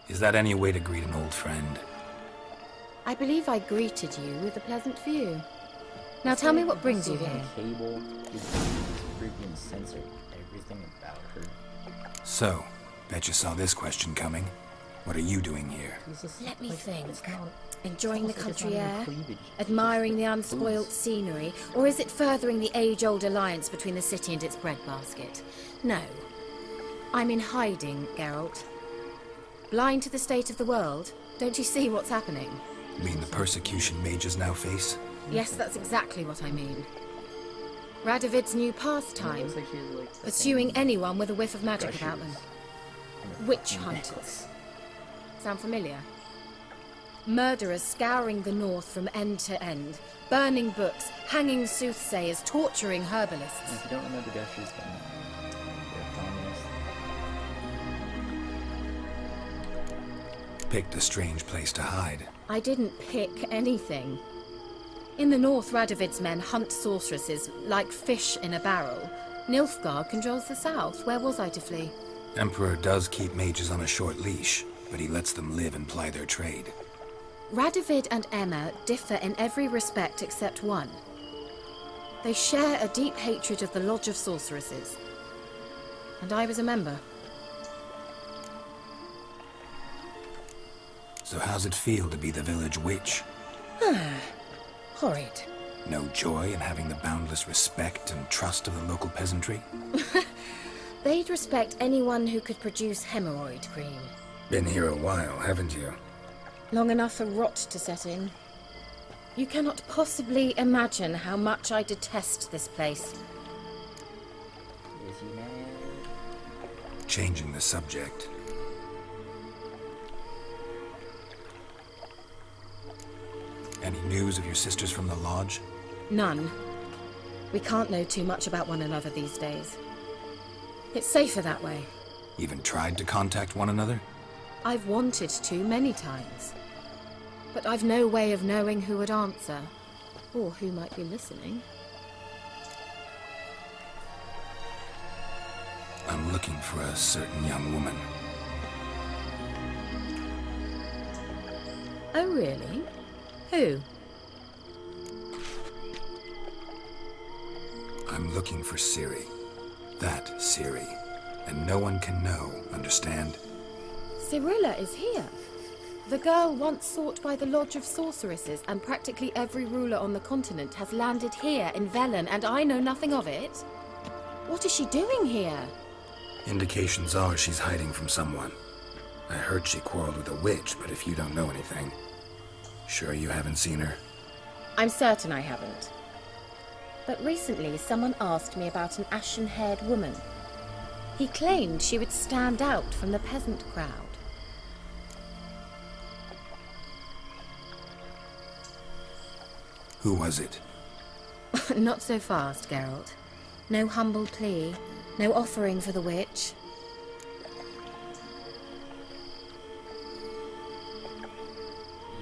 Is that any way to greet an old friend? I believe I greeted you with a pleasant view. Now tell me what brings you here. Cable is freaking censored everything about her. So, bet you saw this question coming. What are you doing here? Let me think. Enjoying the country air? Admiring the unspoilt scenery? Or is it furthering the age-old alliance between the city and its breadbasket? No. I'm in hiding, Geralt. Blind to the state of the world? Don't you see what's happening? You mean the persecution mages now face? Yes, that's exactly what I mean. Radovid's new pastime. Pursuing anyone with a whiff of magic about them. Witch hunters. Sound familiar? Murderers scouring the north from end to end, burning books, hanging soothsayers, torturing herbalists. If you don't remember Gushers, then they're communists. Picked a strange place to hide. I didn't pick anything. In the north, Radovid's men hunt sorceresses like fish in a barrel. Nilfgaard controls the south. Where was I to flee? Emperor does keep mages on a short leash, but he lets them live and ply their trade. Radovid and Emma differ in every respect except one. They share a deep hatred of the Lodge of Sorceresses. And I was a member. So how's it feel to be the village witch? Horrid. No joy in having the boundless respect and trust of the local peasantry? They'd respect anyone who could produce hemorrhoid cream. Been here a while, haven't you? Long enough for rot to set in. You cannot possibly imagine how much I detest this place. Is he mad? Changing the subject. Any news of your sisters from the lodge? None. We can't know too much about one another these days. It's safer that way. Even tried to contact one another? I've wanted to many times. But I've no way of knowing who would answer, or who might be listening. I'm looking for a certain young woman. Oh, really? Who? I'm looking for Ciri. That Ciri. And no one can know, understand? Cirilla is here. The girl once sought by the Lodge of Sorceresses, and practically every ruler on the continent has landed here in Velen, and I know nothing of it. What is she doing here? Indications are she's hiding from someone. I heard she quarreled with a witch, but if you don't know anything... Sure you haven't seen her? I'm certain I haven't. But recently someone asked me about an ashen-haired woman. He claimed she would stand out from the peasant crowd. Who was it? Not so fast, Geralt. No humble plea, no offering for the witch.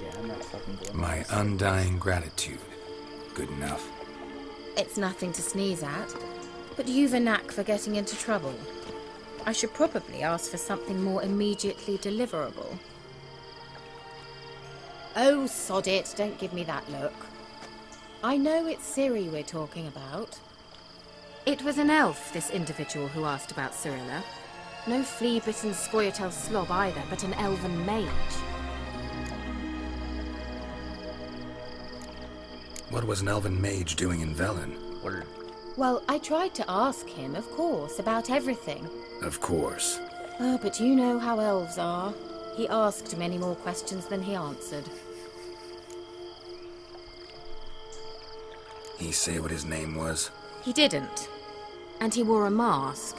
Yeah, I'm not fucking going. My undying gratitude. Good enough. It's nothing to sneeze at, but you've a knack for getting into trouble. I should probably ask for something more immediately deliverable. Oh, sod it, don't give me that look. I know it's Ciri we're talking about. It was an elf, this individual who asked about Cirilla. No flea-bitten Scoia'tael slob either, but an elven mage. What was an elven mage doing in Velen? Word. Well, I tried to ask him, of course, about everything. Of course. Oh, but you know how elves are. He asked many more questions than he answered. He say what his name was? He didn't. And he wore a mask.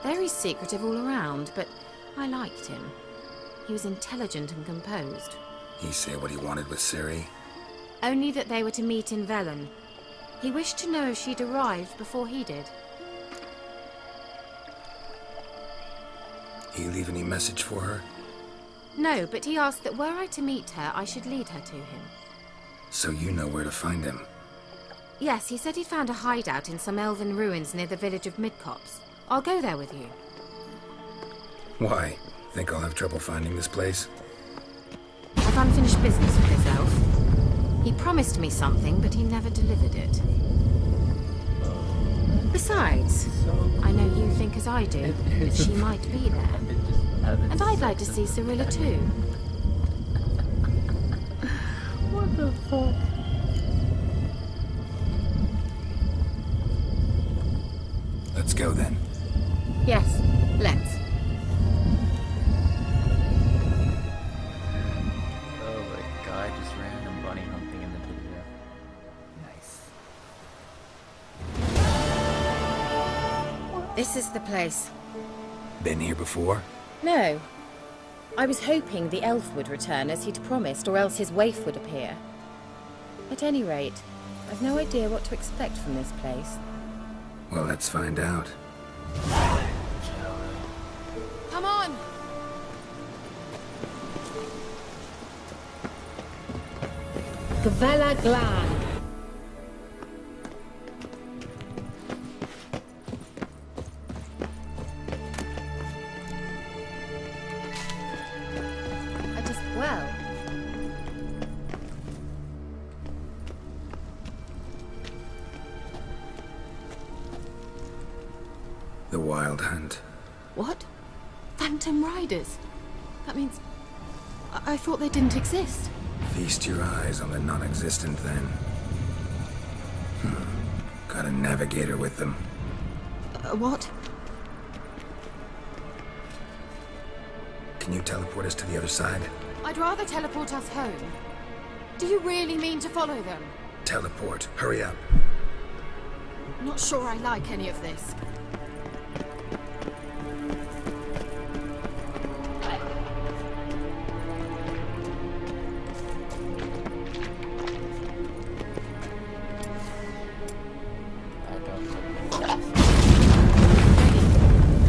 Very secretive all around, but I liked him. He was intelligent and composed. He say what he wanted with Ciri? Only that they were to meet in Velen. He wished to know if she'd arrived before he did. He leave any message for her? No, but he asked that were I to meet her, I should lead her to him. So you know where to find him? Yes, he said he'd found a hideout in some elven ruins near the village of Midcopse. I'll go there with you. Why? Think I'll have trouble finding this place? I've unfinished business with this elf. He promised me something, but he never delivered it. Besides, I know you think as I do, that she might be there. And I'd like to see Cyrilla too. What the fuck? Let's go then. Yes, let's. Oh my god, just random bunny humping in the video. Nice. This is the place. Been here before? No. I was hoping the elf would return as he'd promised, or else his waif would appear. At any rate, I've no idea what to expect from this place. Well, let's find out. Come on! Gavella Glan. Well. The Wild Hunt. What? Phantom Riders? That means... I thought they didn't exist. Feast your eyes on the non-existent then. Got a navigator with them. What? Can you teleport us to the other side? I'd rather teleport us home. Do you really mean to follow them? Teleport. Hurry up. Not sure I like any of this.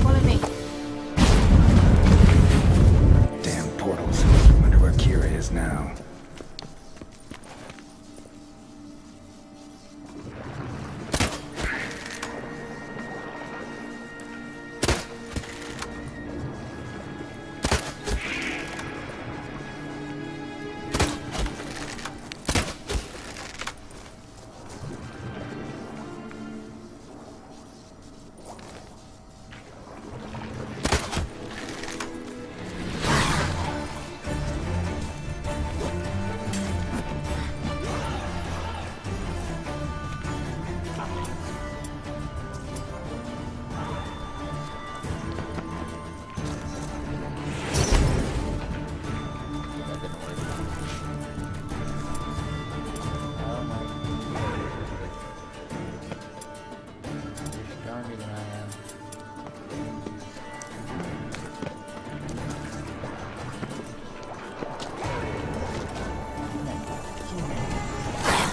Follow me. Damn portals. Wonder where Kira is now.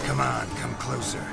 Come on, come closer.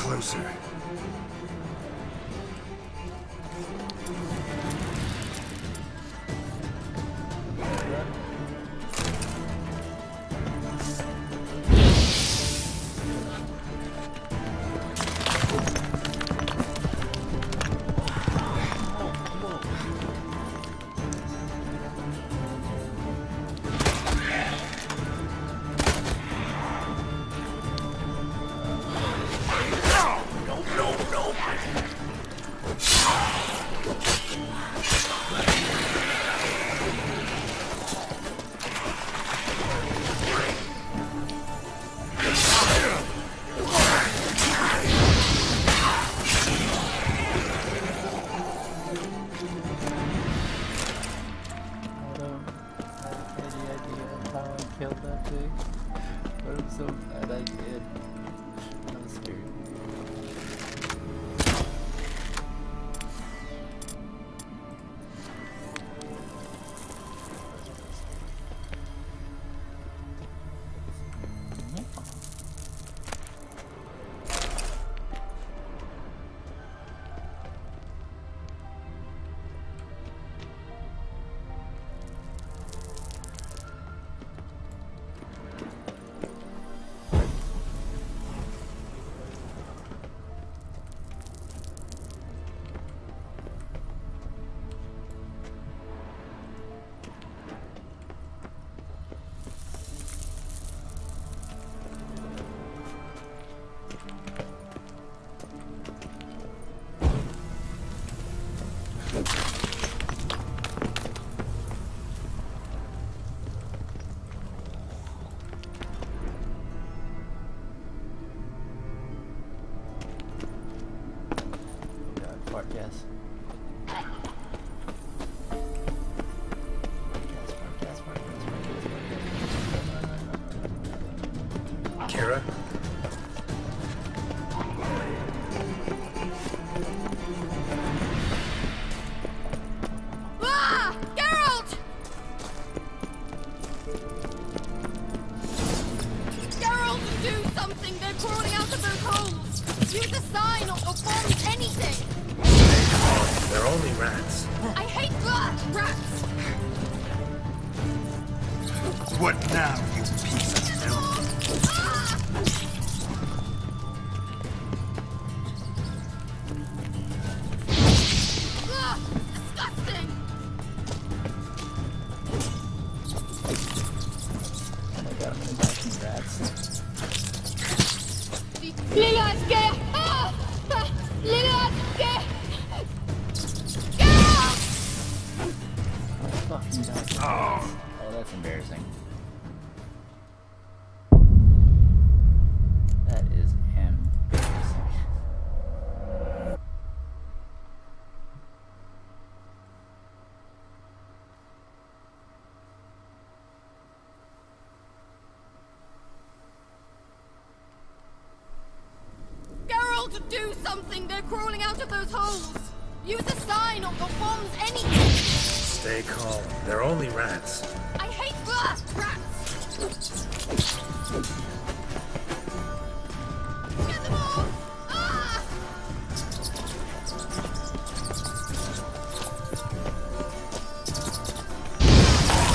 closer. Killed that thing, but I'm so glad I did. That was scary. Yes. Kira? Ah! Geralt! Geralt, do something! They're crawling out of those holes! Use a sign or bombs, anything! They're only rats. I hate rats! What now, you piece of filth? Ah! Ah! Disgusting! Oh my god, I'm gonna die from rats. Lillardske! Ah! Ah! Lillardske! Fucking die. Oh, that's embarrassing. That is embarrassing. Geralt, do something! They're crawling out of those holes! Use a sign or bombs, anything! Stay calm. They're only rats. I hate rats! Get them all! Ah!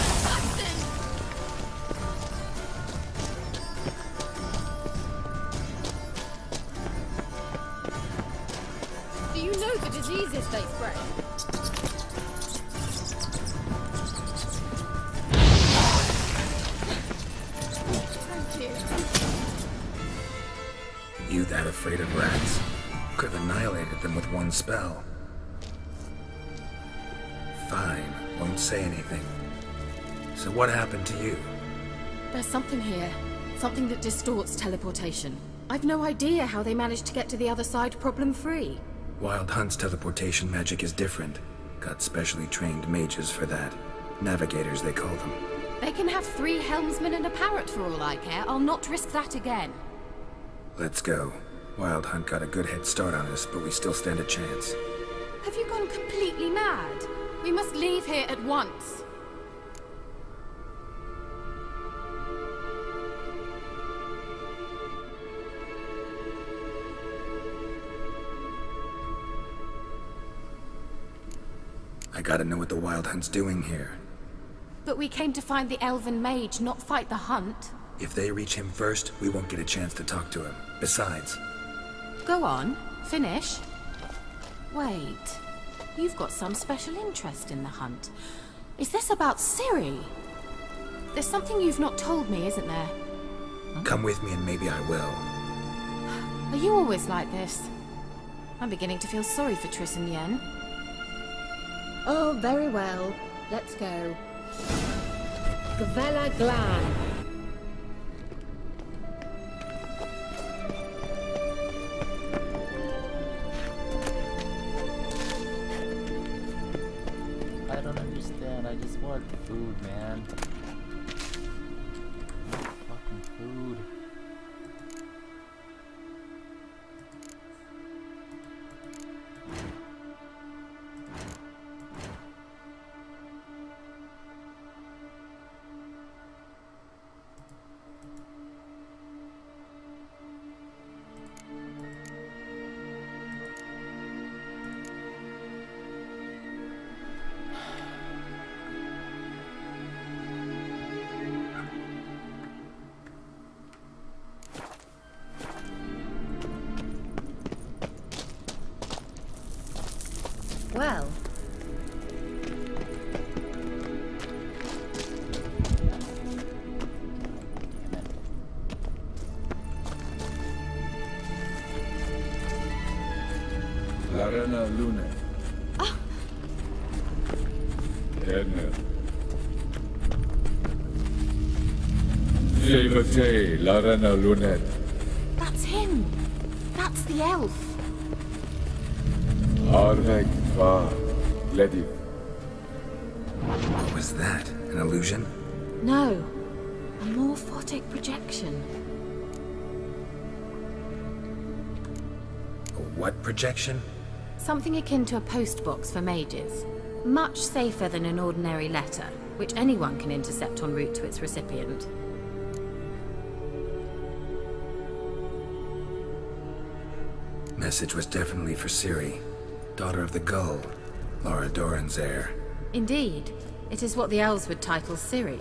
Disgusting! Do you know the diseases they spread? You that afraid of rats? Could have annihilated them with one spell. Fine, won't say anything. So what happened to you? There's something here. Something that distorts teleportation. I've no idea how they managed to get to the other side problem-free. Wild Hunt's teleportation magic is different. Got specially trained mages for that. Navigators, they call them. They can have 3 helmsmen and a parrot for all I care. I'll not risk that again. Let's go. Wild Hunt got a good head start on us, but we still stand a chance. Have you gone completely mad? We must leave here at once. I gotta know what the Wild Hunt's doing here. But we came to find the elven mage, not fight the hunt. If they reach him first, we won't get a chance to talk to him. Besides... Go on, finish. Wait, you've got some special interest in the hunt. Is this about Ciri? There's something you've not told me, isn't there? Come with me and maybe I will. Are you always like this? I'm beginning to feel sorry for Triss and Yen. Oh, very well. Let's go. Gavella Glan. I don't understand. I just want food, man. Fucking food. Well, Larena Lune. Edna. Jevate Larena Lunet. That's him! That's the elf! Arvek Va Ledi. What was that? An illusion? No, a morphotic projection. A what projection? Something akin to a postbox for mages. Much safer than an ordinary letter, which anyone can intercept en route to its recipient. Message was definitely for Ciri, daughter of the Gull, Laura Doran's heir. Indeed, it is what the elves would title Ciri.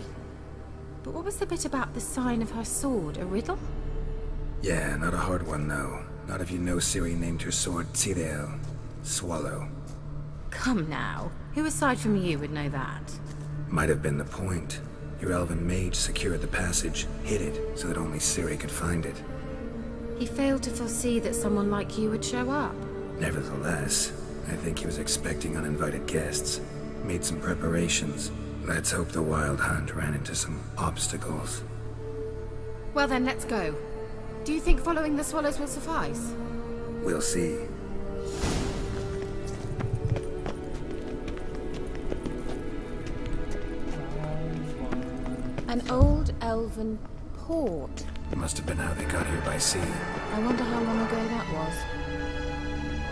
But what was the bit about the sign of her sword, a riddle? Yeah, not a hard one, though. Not if you know Ciri named her sword Tirel, Swallow. Come now, who aside from you would know that? Might have been the point. Your elven mage secured the passage, hid it, so that only Ciri could find it. He failed to foresee that someone like you would show up. Nevertheless, I think he was expecting uninvited guests. Made some preparations. Let's hope the Wild Hunt ran into some obstacles. Well then, let's go. Do you think following the swallows will suffice? We'll see. an old elven port. Must have been how they got here by sea. I wonder how long ago that was.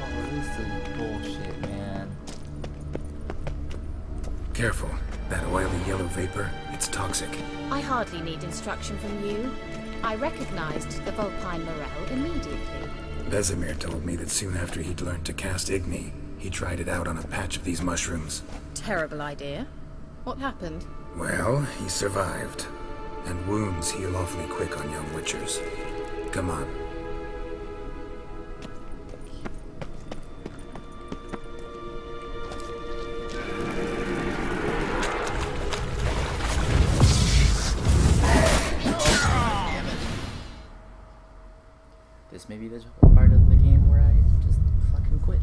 Oh, this is bullshit, man. Careful. That oily yellow vapor, it's toxic. I hardly need instruction from you. I recognized the Vulpine Morel immediately. Vesemir told me that soon after he'd learned to cast Igni, he tried it out on a patch of these mushrooms. Terrible idea. What happened? Well, he survived. And wounds heal awfully quick on young witchers. Come on. This may be the part of the game where I just fucking quit.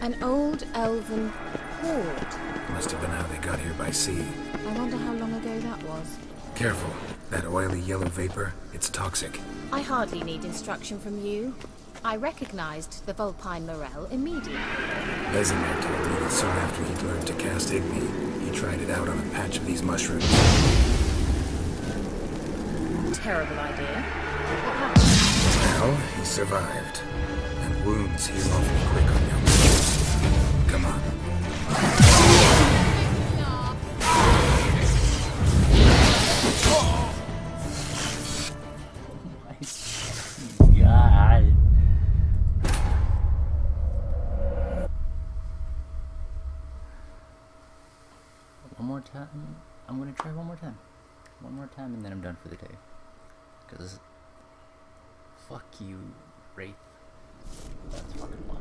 An old elven port. Must have been how they got here by sea. I wonder how long ago that was. Careful. That oily yellow vapor, it's toxic. I hardly need instruction from you. I recognized the Vulpine Morel immediately. Vesemir told me that soon after he'd learned to cast Igni, he tried it out on a patch of these mushrooms. Terrible idea. What happened? Well, he survived. And wounds heal awfully quick on young witches. Come on. God. One more time. I'm gonna try one more time. One more time and then I'm done for the day. Because fuck you, Wraith. That's fucking why.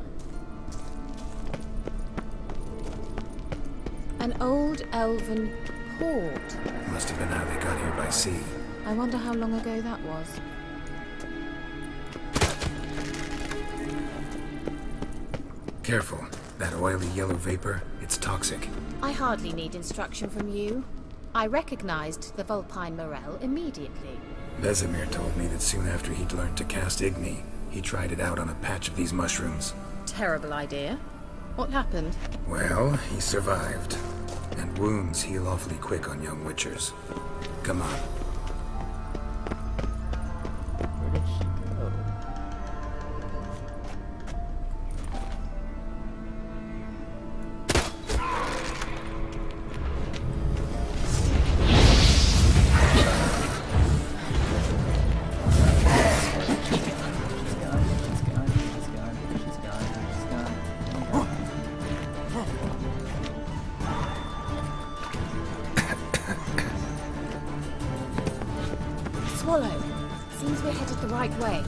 An old elven port. Must have been how they got here by sea. I wonder how long ago that was. Careful. That oily yellow vapor, it's toxic. I hardly need instruction from you. I recognized the Vulpine Morel immediately. Vesemir told me that soon after he'd learned to cast Igni, he tried it out on a patch of these mushrooms. Terrible idea. What happened? Well, he survived. And wounds heal awfully quick on young witchers. Come on. Where did she go? Swallow. Seems we're headed the right way.